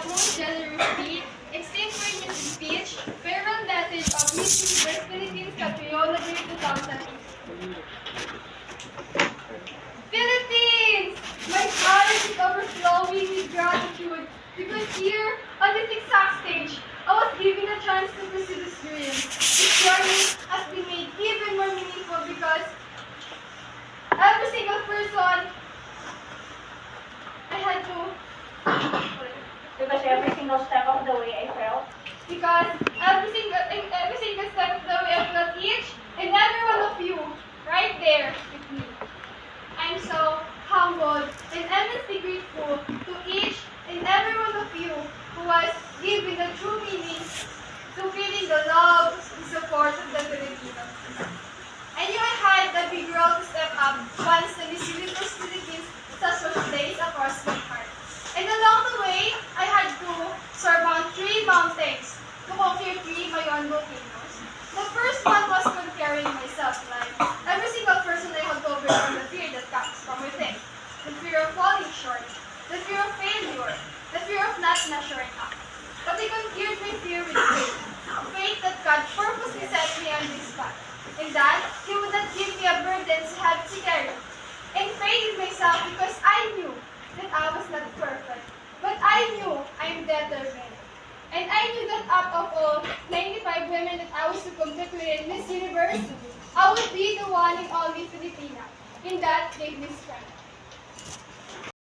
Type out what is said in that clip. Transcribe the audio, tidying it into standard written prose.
utmost generosity, extemporaneous speech, farewell message of Miss Universe Philippines Catriona Day 2018. Philippines! My heart is overflowing with gratitude because here, on this exact stage, I was given a chance to pursue this dream. This journey has been made even more meaningful because every single person I had to Because every single step of the way I felt. because every single step of the way I felt each and every one of you right there with me. I'm so humbled and endlessly grateful to each and every one of you who has given the true meaning to feeling the love and support of the Filipinos. I knew I had the big role to step up once the Miss Universe Philippines such days across my heart. And along the way, I had to surmount 3 mountains to conquer 3 my own volcanoes. The first one was comparing myself, like every single person I had to overcome the fear that comes from within. The fear of falling short, the fear of failure, the fear of not measuring up. But I conquered my fear with faith. Faith that God purposely set me on this path, and that He would not give me a burden to have to carry. And faith in myself because I knew that I was not perfect, but I knew I'm determined. And I knew that out of all 95 women that I was to compete with in Miss Universe, I would be the one and only Filipina. And that gave me strength.